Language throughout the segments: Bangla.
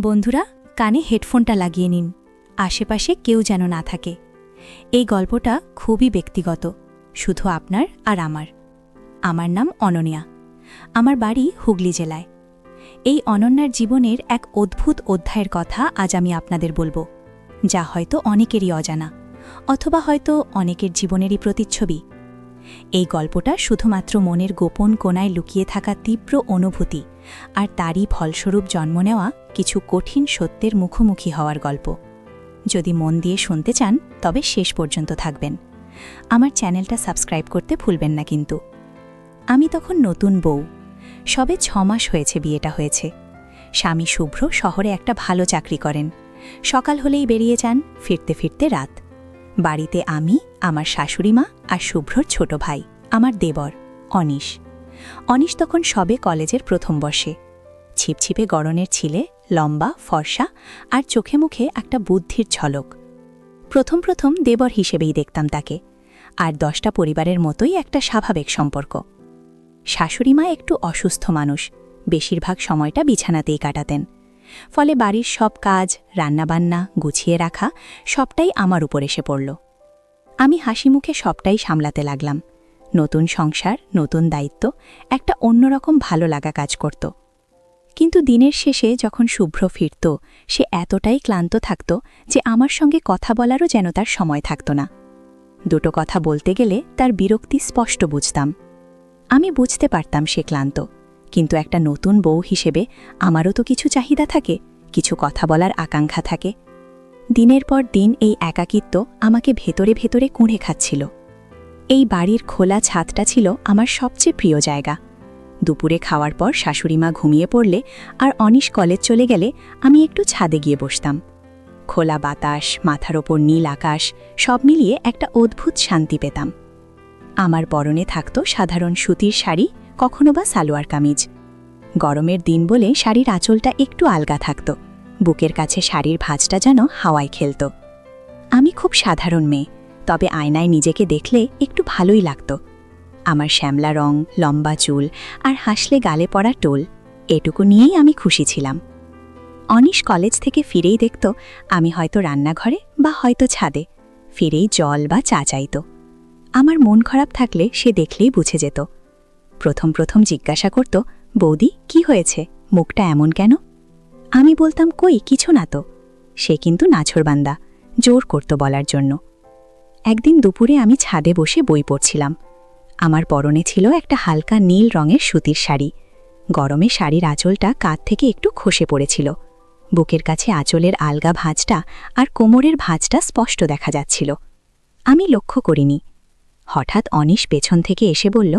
বন্ধুরা, কানে হেডফোনটা লাগিয়ে নিন। আশেপাশে কেউ যেন না থাকে। এই গল্পটা খুবই ব্যক্তিগত, শুধু আপনার আর আমার। আমার নাম অনন্যা। আমার বাড়ি হুগলি জেলায়। এই অনন্যার জীবনের এক অদ্ভুত অধ্যায়ের কথা আজ আমি আপনাদের বলবো, যা হয়তো অনেকেরই অজানা, অথবা হয়তো অনেকের জীবনেরই প্রতিচ্ছবি। এই গল্পটা শুধুমাত্র মনের গোপন কোণায় লুকিয়ে থাকা তীব্র অনুভূতি আর তারই ফলস্বরূপ জন্ম নেওয়া কিছু কঠিন সত্যের মুখোমুখি হওয়ার গল্প। যদি মন দিয়ে শুনতে চান তবে শেষ পর্যন্ত থাকবেন। আমার চ্যানেলটা সাবস্ক্রাইব করতে ভুলবেন না কিন্তু। আমি তখন নতুন বউ, সবে 6 মাস হয়েছে বিয়েটা হয়েছে। স্বামী শুভ্র শহরে একটা ভালো চাকরি করেন। সকাল হলেই বেরিয়ে যান, ফিরতে ফিরতে রাত। বাড়িতে আমি, আমার শাশুড়ি মা আর শুভ্রর ছোট ভাই, আমার দেবর অনিশ। অনিশ তখন সবে কলেজের প্রথম বর্ষে। ছিপছিপে গড়নের ছিলে, লম্বা, ফর্সা আর চোখে মুখে একটা বুদ্ধির ঝলক। প্রথম প্রথম দেবর হিসেবেই দেখতাম তাকে, আর 10টা পরিবারের মতোই একটা স্বাভাবিক সম্পর্ক। শাশুড়িমা একটু অসুস্থ মানুষ, বেশিরভাগ সময়টা বিছানাতেই কাটাতেন। ফলে বাড়ির সব কাজ, রান্নাবান্না, গুছিয়ে রাখা সবটাই আমার উপর এসে পড়ল। আমি হাসি মুখে সবটাই সামলাতে লাগলাম। নতুন সংসার, নতুন দায়িত্ব, একটা অন্যরকম ভালো লাগা কাজ করত। কিন্তু দিনের শেষে যখন শুভ্র ফিরত, সে এতটাই ক্লান্ত থাকত যে আমার সঙ্গে কথা বলারও যেন তার সময় থাকত না। দুটো কথা বলতে গেলে তার বিরক্তি স্পষ্ট বুঝতাম। আমি বুঝতে পারতাম সে ক্লান্ত, কিন্তু একটা নতুন বউ হিসেবে আমারও তো কিছু চাহিদা থাকে, কিছু কথা বলার আকাঙ্ক্ষা থাকে। দিনের পর দিন এই একাকিত্ব আমাকে ভেতরে ভেতরে কুঁড়ে খাচ্ছিল। এই বাড়ির খোলা ছাদটা ছিল আমার সবচেয়ে প্রিয় জায়গা। দুপুরে খাওয়ার পর শাশুড়িমা ঘুমিয়ে পড়লে আর অনিশ কলেজ চলে গেলে আমি একটু ছাদে গিয়ে বসতাম। খোলা বাতাস, মাথার ওপর নীল আকাশ, সব মিলিয়ে একটা অদ্ভুত শান্তি পেতাম। আমার পরনে থাকত সাধারণ সুতির শাড়ি, কখনো বা সালোয়ার কামিজ। গরমের দিন বলে শাড়ির আঁচলটা একটু আলগা থাকত, বুকের কাছে শাড়ির ভাঁজটা যেন হাওয়ায় খেলত। আমি খুব সাধারণ মেয়ে, তবে আয়নায় নিজেকে দেখলে একটু ভালোই লাগত। আমার শ্যামলা রং, লম্বা চুল আর হাসলে গালে পড়া টোল, এটুকু নিয়েই আমি খুশি ছিলাম। অনিশ কলেজ থেকে ফিরেই দেখত আমি হয়তো রান্নাঘরে বা হয়তো ছাদে, ফিরেই জল বা চা চাইত। আমার মন খারাপ থাকলে সে দেখলেই বুঝে যেত। প্রথম প্রথম জিজ্ঞাসা করত, বৌদি কি হয়েছে, মুখটা এমন কেন? আমি বলতাম কই কিছু না তো। সে কিন্তু নাছোড়বান্দা, জোর করত বলার জন্য। একদিন দুপুরে আমি ছাদে বসে বই পড়ছিলাম। আমার পরনে ছিল একটা হালকা নীল রঙের সুতির শাড়ি। গরমে শাড়ির আঁচলটা কাঁধ থেকে একটু খসে পড়েছিল। বুকের কাছে আঁচলের আলগা ভাঁজটা আর কোমরের ভাঁজটা স্পষ্ট দেখা যাচ্ছিল। আমি লক্ষ্য করিনি। হঠাৎ অনিশ পেছন থেকে এসে বলল,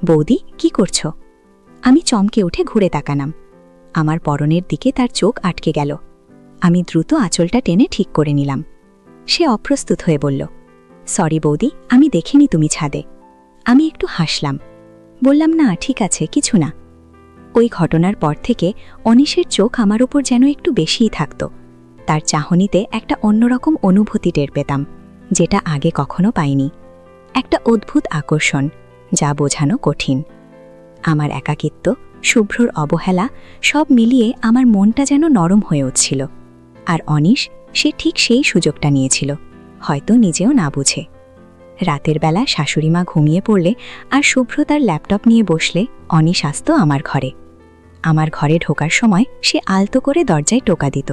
বৌদি কি করছ? আমি চমকে উঠে ঘুরে তাকালাম। আমার পরনের দিকে তার চোখ আটকে গেল। আমি দ্রুত আঁচলটা টেনে ঠিক করে নিলাম। সে অপ্রস্তুত হয়ে বলল, সরি বৌদি, আমি দেখিনি তুমি ছাদে। আমি একটু হাসলাম, বললাম না ঠিক আছে, কিছু না। ওই ঘটনার পর থেকে অনিশের চোখ আমার উপর যেন একটু বেশিই থাকত। তার চাহনিতে একটা অন্যরকম অনুভূতি টের পেতাম, যেটা আগে কখনো পাইনি। একটা অদ্ভুত আকর্ষণ, যা বোঝানো কঠিন। আমার একাকিত্ব, শুভ্রর অবহেলা সব মিলিয়ে আমার মনটা যেন নরম হয়ে উঠছিল। আর অনিশ, সে ঠিক সেই সুযোগটা নিয়েছিল, হয়তো নিজেও না বুঝে। রাতের বেলা শাশুড়িমা ঘুমিয়ে পড়লে আর শুভ্র তার ল্যাপটপ নিয়ে বসলে অনিশ আসত আমার ঘরে। আমার ঘরে ঢোকার সময় সে আলতো করে দরজায় টোকা দিত।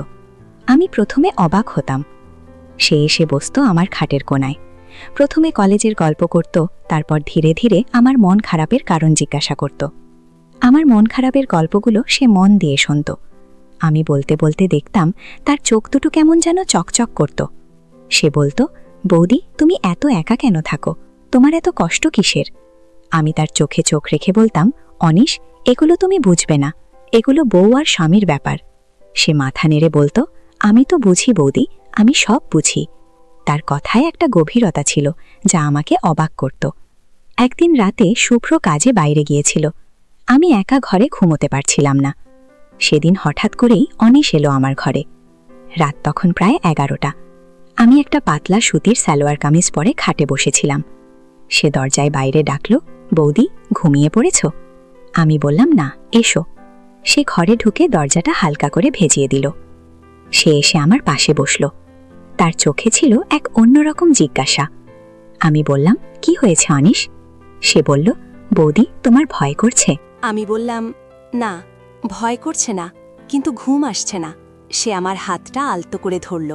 আমি প্রথমে অবাক হতাম। সে এসে বসত আমার খাটের কোণায়। প্রথমে কলেজের গল্প করত, তারপর ধীরে ধীরে আমার মন খারাপের কারণ জিজ্ঞাসা করত। আমার মন খারাপের গল্পগুলো সে মন দিয়ে শুনত। আমি বলতে বলতে দেখতাম তার চোখ দুটো কেমন যেন চকচক করত। সে বলতো, বৌদি তুমি এত একা কেন থাকো, তোমার এত কষ্ট কিসের? আমি তার চোখে চোখ রেখে বলতাম, অনিশ, এগুলো তুমি বুঝবে না, এগুলো বউ আর স্বামীর ব্যাপার। সে মাথা নেড়ে বলতো, আমি তো বুঝি বৌদি, আমি সব বুঝি। তার কথায় একটা গভীরতা ছিল যা আমাকে অবাক করত। একদিন রাতে শুভ্র কাজে বাইরে গিয়েছিল। আমি একা ঘরে ঘুমোতে পারছিলাম না। সেদিন হঠাৎ করেই অনিশ এলো আমার ঘরে। রাত তখন প্রায় 11টা। আমি একটা পাতলা সুতির সালোয়ার কামিজ পরে খাটে বসেছিলাম। সে দরজায় বাইরে ডাকল, বৌদি ঘুমিয়ে পড়েছ? আমি বললাম না, এসো। সে ঘরে ঢুকে দরজাটা হালকা করে ভেজিয়ে দিল। সে এসে আমার পাশে বসল। তার চোখে ছিল এক অন্যরকম জিজ্ঞাসা। আমি বললাম, কি হয়েছে অনিশ? সে বলল, বৌদি, তোমার ভয় করছে? আমি বললাম, না, ভয় করছে না, কিন্তু ঘুম আসছে না। সে আমার হাতটা আলতো করে ধরল।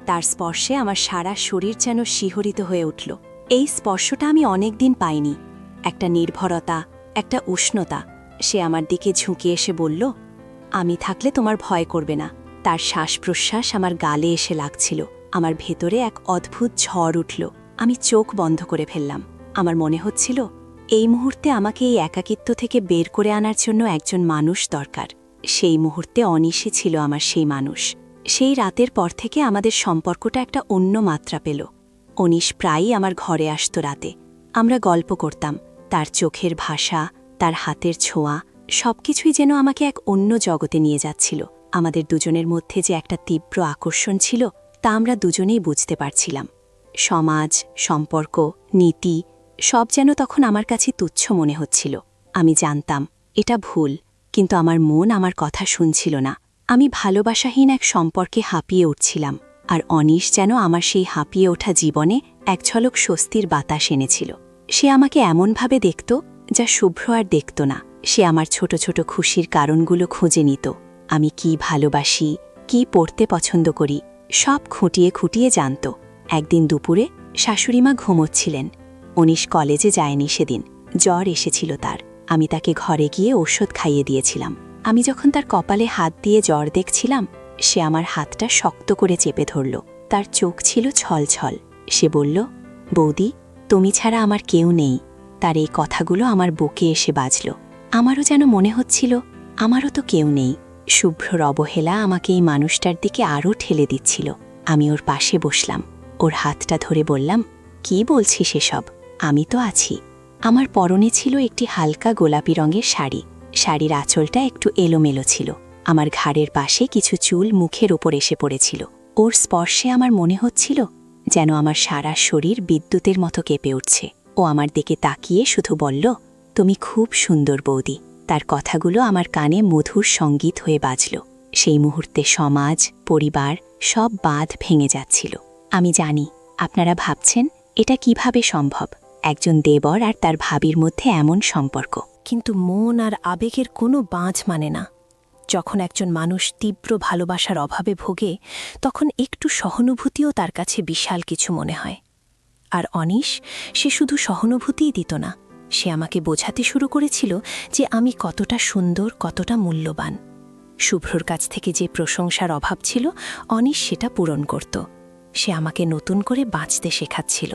তার স্পর্শে আমার সারা শরীর যেন শিহরিত হয়ে উঠল। এই স্পর্শটা আমি অনেকদিন পাইনি। একটা নির্ভরতা, একটা উষ্ণতা। সে আমার দিকে ঝুঁকে এসে বলল, আমি থাকলে তোমার ভয় করবে না। তার শ্বাস প্রশ্বাস আমার গালে এসে লাগছিল। আমার ভেতরে এক অদ্ভুত ঝড় উঠল। আমি চোখ বন্ধ করে ফেললাম। আমার মনে হচ্ছিল, এই মুহূর্তে আমাকে এই একাকিত্ব থেকে বের করে আনার জন্য একজন মানুষ দরকার। সেই মুহূর্তে অনিশই ছিল আমার সেই মানুষ। সেই রাতের পর থেকে আমাদের সম্পর্কটা একটা অন্য মাত্রা পেল। অনিশ প্রায়ই আমার ঘরে আসত রাতে। আমরা গল্প করতাম। তার চোখের ভাষা, তার হাতের ছোঁয়া, সবকিছুই যেন আমাকে এক অন্য জগতে নিয়ে যাচ্ছিল। আমাদের দুজনের মধ্যে যে একটা তীব্র আকর্ষণ ছিল, তা আমরা দুজনেই বুঝতে পারছিলাম। সমাজ, সম্পর্ক, নীতি সব যেন তখন আমার কাছে তুচ্ছ মনে হচ্ছিল। আমি জানতাম এটা ভুল, কিন্তু আমার মন আমার কথা শুনছিল না। আমি ভালোবাসাহীন এক সম্পর্কে হাঁপিয়ে উঠছিলাম, আর অনিশ যেন আমার সেই হাঁপিয়ে ওঠা জীবনে এক ঝলক স্বস্তির বাতাস এনেছিল। সে আমাকে এমনভাবে দেখত যা শুভ্র আর দেখত না। সে আমার ছোট ছোট খুশির কারণগুলো খুঁজে নিত। আমি কি ভালোবাসি, কি পড়তে পছন্দ করি, সব খুঁটিয়ে খুঁটিয়ে জানত। একদিন দুপুরে শাশুড়িমা ঘুমোচ্ছিলেন। অনিশ কলেজে যায়নি সেদিন, জ্বর এসেছিল তার। আমি তাকে ঘরে গিয়ে ওষুধ খাইয়ে দিয়েছিলাম। আমি যখন তার কপালে হাত দিয়ে জ্বর দেখছিলাম, সে আমার হাতটা শক্ত করে চেপে ধরল। তার চোখ ছিল ছলছল। সে বলল, বৌদি, তুমি ছাড়া আমার কেউ নেই। তার এই কথাগুলো আমার বুকে এসে বাজল। আমারও যেন মনে হচ্ছিল, আমারও তো কেউ নেই। শুভ্রর অবহেলা আমাকে এই মানুষটার দিকে আরও ঠেলে দিচ্ছিল। আমি ওর পাশে বসলাম, ওর হাতটা ধরে বললাম, কি বলছিস এসব? আমি তো আছি। আমার পরনে ছিল একটি হালকা গোলাপি রঙের শাড়ি। শাড়ির আঁচলটা একটু এলোমেলো ছিল। আমার ঘাড়ের পাশে কিছু চুল মুখের ওপর এসে পড়েছিল। ওর স্পর্শে আমার মনে হচ্ছিল যেন আমার সারা শরীর বিদ্যুতের মতো কেঁপে উঠছে। ও আমার দিকে তাকিয়ে শুধু বলল, তুমি খুব সুন্দর বৌদি। তার কথাগুলো আমার কানে মধুর সঙ্গীত হয়ে বাজল। সেই মুহূর্তে সমাজ, পরিবার সব বাঁধ ভেঙে যাচ্ছিল। আমি জানি আপনারা ভাবছেন, এটা কিভাবে সম্ভব, একজন দেবর আর তার ভাবির মধ্যে এমন সম্পর্ক। কিন্তু মন আর আবেগের কোনো বাঁধ মানে না। যখন একজন মানুষ তীব্র ভালোবাসার অভাবে ভোগে, তখন একটু সহানুভূতিও তার কাছে বিশাল কিছু মনে হয়। আর অনিশ, সে শুধু সহানুভূতিই দিত না, সে আমাকে বোঝাতে শুরু করেছিল যে আমি কতটা সুন্দর, কতটা মূল্যবান। শুভ্রর কাছ থেকে যে প্রশংসার অভাব ছিল, অনিশ সেটা পূরণ করত। সে আমাকে নতুন করে বাঁচতে শেখাচ্ছিল।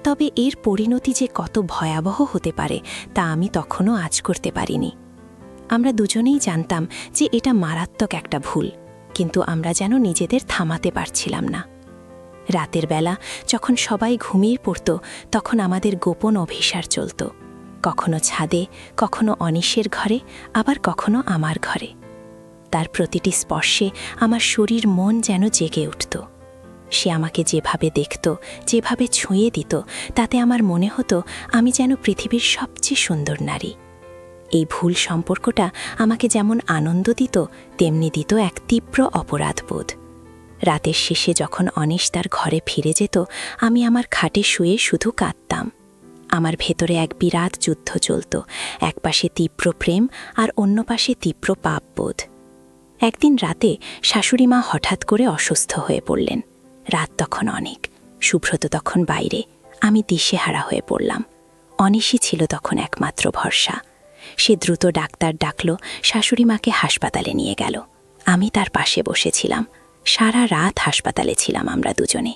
তবে এর পরিণতি যে কত ভয়াবহ হতে পারে, তা আমি তখনও আঁচ করতে পারিনি। আমরা দুজনেই জানতাম যে এটা মারাত্মক একটা ভুল, কিন্তু আমরা যেন নিজেদের থামাতে পারছিলাম না। রাতের বেলা যখন সবাই ঘুমিয়ে পড়ত, তখন আমাদের গোপন অভিসার চলত। কখনো ছাদে, কখনো অনিশের ঘরে, আবার কখনো আমার ঘরে। তার প্রতিটি স্পর্শে আমার শরীর মন যেন জেগে উঠত। সে আমাকে যেভাবে দেখত, যেভাবে ছুঁয়ে দিত, তাতে আমার মনে হতো আমি যেন পৃথিবীর সবচেয়ে সুন্দর নারী। এই ভুল সম্পর্কটা আমাকে যেমন আনন্দ দিত, তেমনি দিত এক তীব্র অপরাধবোধ। রাতের শেষে যখন অনিশ তার ঘরে ফিরে যেত, আমি আমার খাটে শুয়ে শুধু কাঁদতাম। আমার ভেতরে এক বিরাট যুদ্ধ চলত, এক পাশে তীব্র প্রেম আর অন্য পাশে তীব্র পাপবোধ। একদিন রাতে শাশুড়িমা হঠাৎ করে অসুস্থ হয়ে পড়লেন। রাত তখন অনেক, সুব্রত তখন বাইরে। আমি দিশেহারা হয়ে পড়লাম। অনিশই ছিল তখন একমাত্র ভরসা। সে দ্রুত ডাক্তার ডাকল, শাশুড়িমাকে হাসপাতালে নিয়ে গেল। আমি তার পাশে বসেছিলাম। সারা রাত হাসপাতালে ছিলাম আমরা দুজনে।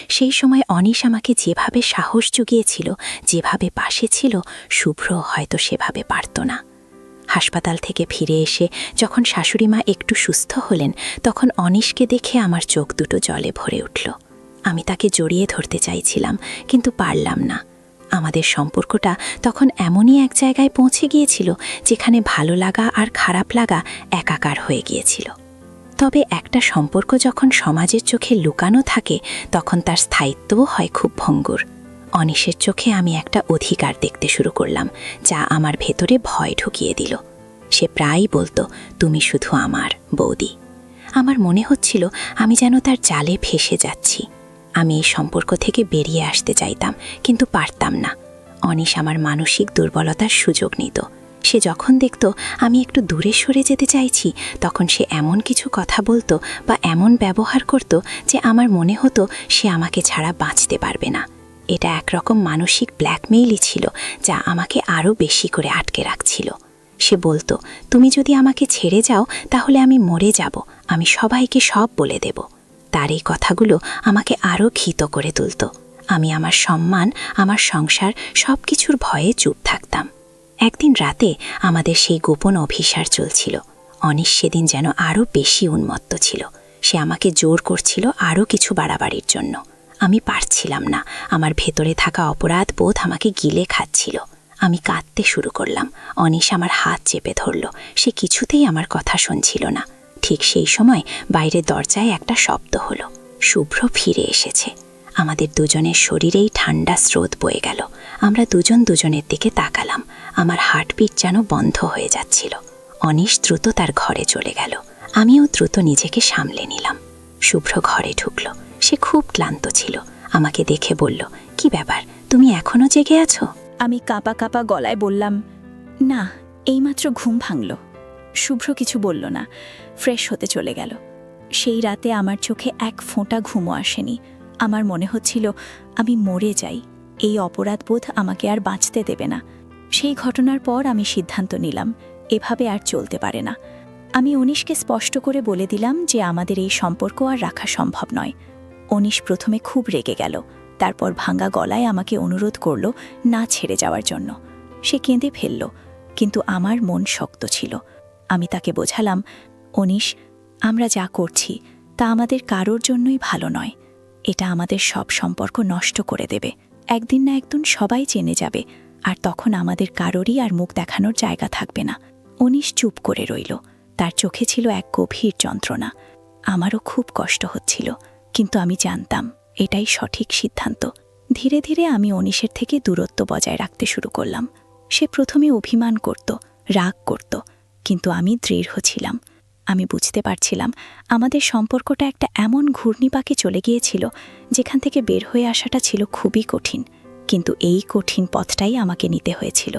সেই সময় অনিশ আমাকে যেভাবে সাহস জুগিয়েছিল, যেভাবে পাশে ছিল, শুভ্র হয়তো সেভাবে পারত না। হাসপাতাল থেকে ফিরে এসে যখন শাশুড়িমা একটু সুস্থ হলেন, তখন অনিশকে দেখে আমার চোখ দুটো জলে ভরে উঠল। আমি তাকে জড়িয়ে ধরতে চাইছিলাম, কিন্তু পারলাম না। আমাদের সম্পর্কটা তখন এমনই এক জায়গায় পৌঁছে গিয়েছিল যেখানে ভালো লাগা আর খারাপ লাগা একাকার হয়ে গিয়েছিল। তবে একটা সম্পর্ক যখন সমাজের চোখে লুকানো থাকে, তখন তার স্থায়িত্বও হয় খুব ভঙ্গুর। অনিশের চোখে আমি একটা অধিকার দেখতে শুরু করলাম, যা আমার ভেতরে ভয় ঢুকিয়ে দিল। সে প্রায়ই বলতো, তুমি শুধু আমার বৌদি। আমার মনে হচ্ছিল আমি যেন তার জালে ফেসে যাচ্ছি। আমি এই সম্পর্ক থেকে বেরিয়ে আসতে চাইতাম, কিন্তু পারতাম না। অনিশ আমার মানসিক দুর্বলতার সুযোগ নিত। সে যখন দেখত আমি একটু দূরে সরে যেতে চাইছি, তখন সে এমন কিছু কথা বলতো বা এমন ব্যবহার করত যে আমার মনে হতো সে আমাকে ছাড়া বাঁচতে পারবে না। এটা একরকম মানসিক ব্ল্যাকমেইলই ছিল, যা আমাকে আরও বেশি করে আটকে রাখছিল। সে বলতো, তুমি যদি আমাকে ছেড়ে যাও তাহলে আমি মরে যাব, আমি সবাইকে সব বলে দেব। তার এই কথাগুলো আমাকে আরও ভীত করে তুলত। আমি আমার সম্মান, আমার সংসার সব কিছুর ভয়ে চুপ থাকতাম। একদিন রাতে আমাদের সেই গোপন অভিসার চলছিল। অনিশ সেদিন যেন আরও বেশি উন্মত্ত ছিল। সে আমাকে জোর করছিল আরও কিছু বাড়াবাড়ির জন্য। আমি পারছিলাম না। আমার ভেতরে থাকা অপরাধ বোধ আমাকে গিলে খাচ্ছিল। আমি কাঁদতে শুরু করলাম। অনিশ আমার হাত চেপে ধরল। সে কিছুতেই আমার কথা শুনছিল না। ঠিক সেই সময় বাইরের দরজায় একটা শব্দ হলো। শুভ্র ফিরে এসেছে। আমাদের দুজনের শরীরেই ঠান্ডা স্রোত বয়ে গেল। আমরা দুজন দুজনের দিকে তাকালাম। আমার হার্টবিট যেন বন্ধ হয়ে যাচ্ছিল। অনিশ দ্রুত তার ঘরে চলে গেল। আমিও দ্রুত নিজেকে সামলে নিলাম। শুভ্র ঘরে ঢুকল। সে খুব ক্লান্ত ছিল। আমাকে দেখে বলল, কি ব্যাপার, তুমি এখনো জেগে আছো? আমি কাঁপা কাঁপা গলায় বললাম, না, এইমাত্র ঘুম ভাঙল। শুভ্র কিছু বলল না, ফ্রেশ হতে চলে গেল। সেই রাতে আমার চোখে এক ফোঁটা ঘুমও আসেনি। আমার মনে হচ্ছিল আমি মরে যাই। এই অপরাধবোধ আমাকে আর বাঁচতে দেবে না। সেই ঘটনার পর আমি সিদ্ধান্ত নিলাম, এভাবে আর চলতে পারে না। আমি অনিশকে স্পষ্ট করে বলে দিলাম যে আমাদের এই সম্পর্ক আর রাখা সম্ভব নয়। অনিশ প্রথমে খুব রেগে গেল, তারপর ভাঙা গলায় আমাকে অনুরোধ করল না ছেড়ে যাওয়ার জন্য। সে কেঁদে ফেলল, কিন্তু আমার মন শক্ত ছিল। আমি তাকে বোঝালাম, অনিশ, আমরা যা করছি তা আমাদের কারোর জন্যই ভালো নয়। এটা আমাদের সব সম্পর্ক নষ্ট করে দেবে। একদিন না একদিন সবাই জেনে যাবে, আর তখন আমাদের কারোরই আর মুখ দেখানোর জায়গা থাকবে না। অনিশ চুপ করে রইল। তার চোখে ছিল এক গভীর যন্ত্রণা। আমারও খুব কষ্ট হচ্ছিল, কিন্তু আমি জানতাম এটাই সঠিক সিদ্ধান্ত। ধীরে ধীরে আমি অনিশের থেকে দূরত্ব বজায় রাখতে শুরু করলাম। সে প্রথমে অভিমান করত, রাগ করত, কিন্তু আমি দৃঢ় ছিলাম। আমি বুঝতে পারছিলাম আমাদের সম্পর্কটা একটা এমন ঘূর্ণিপাকে চলে গিয়েছিল যেখান থেকে বের হয়ে আসাটা ছিল খুবই কঠিন। কিন্তু এই কঠিন পথটাই আমাকে নিতে হয়েছিল।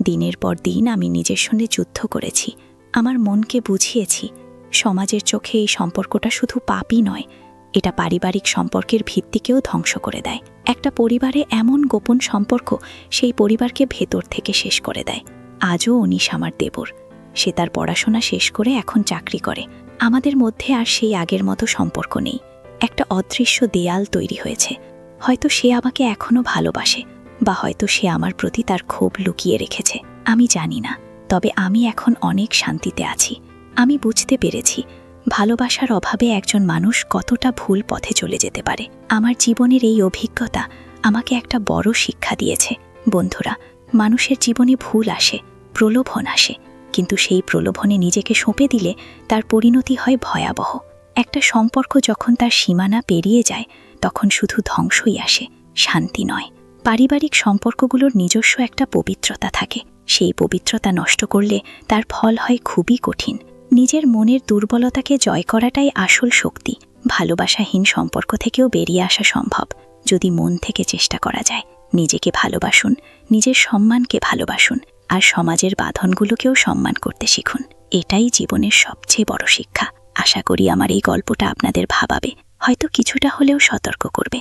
দিনের পর দিন আমি নিজের সঙ্গে যুদ্ধ করেছি। আমার মনকে বুঝিয়েছি সমাজের চোখে এই সম্পর্কটা শুধু পাপই নয়, এটা পারিবারিক সম্পর্কের ভিত্তিকেও ধ্বংস করে দেয়। একটা পরিবারে এমন গোপন সম্পর্ক সেই পরিবারকে ভেতর থেকে শেষ করে দেয়। আজও অনিশ আমার দেবর। সে তার পড়াশোনা শেষ করে এখন চাকরি করে। আমাদের মধ্যে আর সেই আগের মতো সম্পর্ক নেই। একটা অদৃশ্য দেয়াল তৈরি হয়েছে। হয়তো সে আমাকে এখনো ভালোবাসে, বা হয়তো সে আমার প্রতি তার ক্ষোভ লুকিয়ে রেখেছে। আমি জানি না, তবে আমি এখন অনেক শান্তিতে আছি। আমি বুঝতে পেরেছি ভালোবাসার অভাবে একজন মানুষ কতটা ভুল পথে চলে যেতে পারে। আমার জীবনের এই অভিজ্ঞতা আমাকে একটা বড় শিক্ষা দিয়েছে। বন্ধুরা, মানুষের জীবনে ভুল আসে, প্রলোভন আসে, কিন্তু সেই প্রলোভনে নিজেকে সঁপে দিলে তার পরিণতি হয় ভয়াবহ। একটা সম্পর্ক যখন তার সীমানা পেরিয়ে যায়, তখন শুধু ধ্বংসই আসে, শান্তি নয়। পারিবারিক সম্পর্কগুলোর নিজস্ব একটা পবিত্রতা থাকে। সেই পবিত্রতা নষ্ট করলে তার ফল হয় খুবই কঠিন। নিজের মনের দুর্বলতাকে জয় করাটাই আসল শক্তি। ভালোবাসাহীন সম্পর্ক থেকেও বেরিয়ে আসা সম্ভব, যদি মন থেকে চেষ্টা করা যায়। নিজেকে ভালোবাসুন, নিজের সম্মানকে ভালোবাসুন, আর সমাজের বাঁধনগুলোকেও সম্মান করতে শিখুন। এটাই জীবনের সবচেয়ে বড় শিক্ষা। আশা করি আমার এই গল্পটা আপনাদের ভাবাবে, হয়তো কিছুটা হলেও সতর্ক করবে।